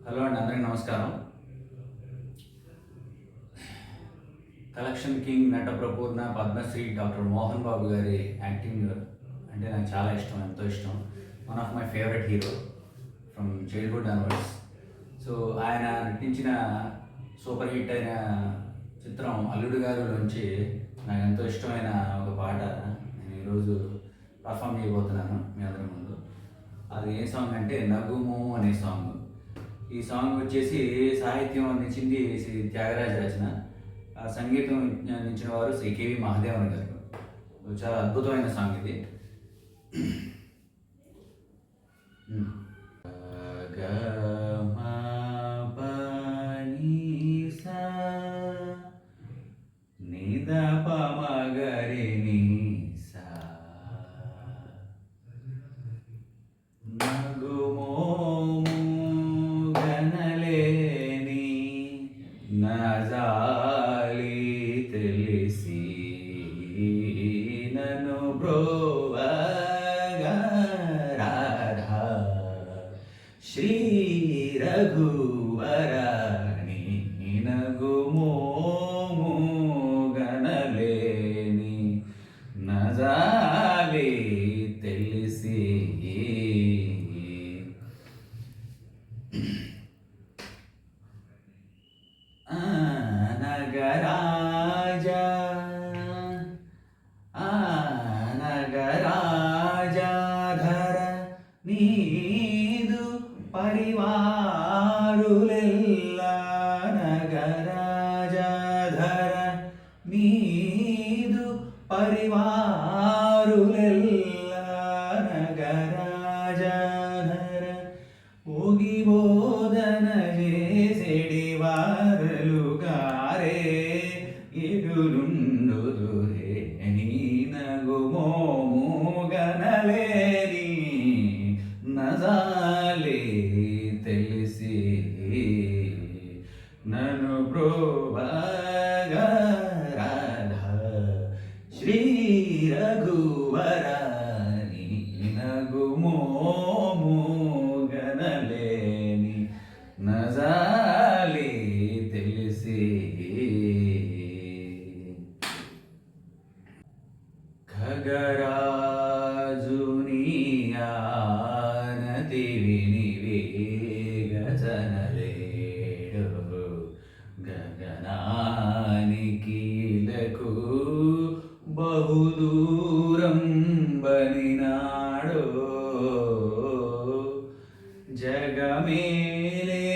Hello అండి, అందరికీ నమస్కారం. కలెక్షన్ కింగ్ నటప్రపూర్ణ పద్మశ్రీ డాక్టర్ మోహన్ బాబు గారి యాక్టింగ్ అంటే నాకు చాలా ఇష్టం, ఎంతో ఇష్టం. One of my favourite hero from childhood onwards. So ఆయన నటించిన సూపర్ హిట్ అయిన చిత్రం అల్లుడు గారులోంచి నాకు ఎంతో ఇష్టమైన ఒక పాట నేను ఈరోజు పర్ఫామ్ చేయబోతున్నాను మీ అందరి ముందు. అది ఏ సాంగ్ అంటే నగుము అనే సాంగ్. ఈ సాంగ్ వచ్చేసి సాహిత్యం అందించింది శ్రీ త్యాగరాజ రచన, ఆ సంగీతం అందించిన వారు శ్రీ కేవి మహాదేవన్ గారు. చాలా అద్భుతమైన సాంగ్ ఇది. నజాలి తెలిసి నన్ను బ్రోవగరాధా శ్రీ రఘువరాణి నగుమోము గనలేని నజాలి తెలిసి నగరాజా నగరాజాధర నీదు పరివారులెల్లా నగరాజాధర నీదు పరివారులెల్లా నగరాజాధర ఓగి బోధన చేసెడి వారలుగారే ఇడులుండుదురే నీ నగుమోము గనలేని నజాలి తెలిసి నన్ను ప్రోభగరాధ శ్రీ రఘువరాని నగుమోము గనలేని నజాలి తెలిసి ఖగరాజుని ఆనతి విని వేగచనలేడు గగనానికీలకు బహుదూరం బలినాడో జగమేలే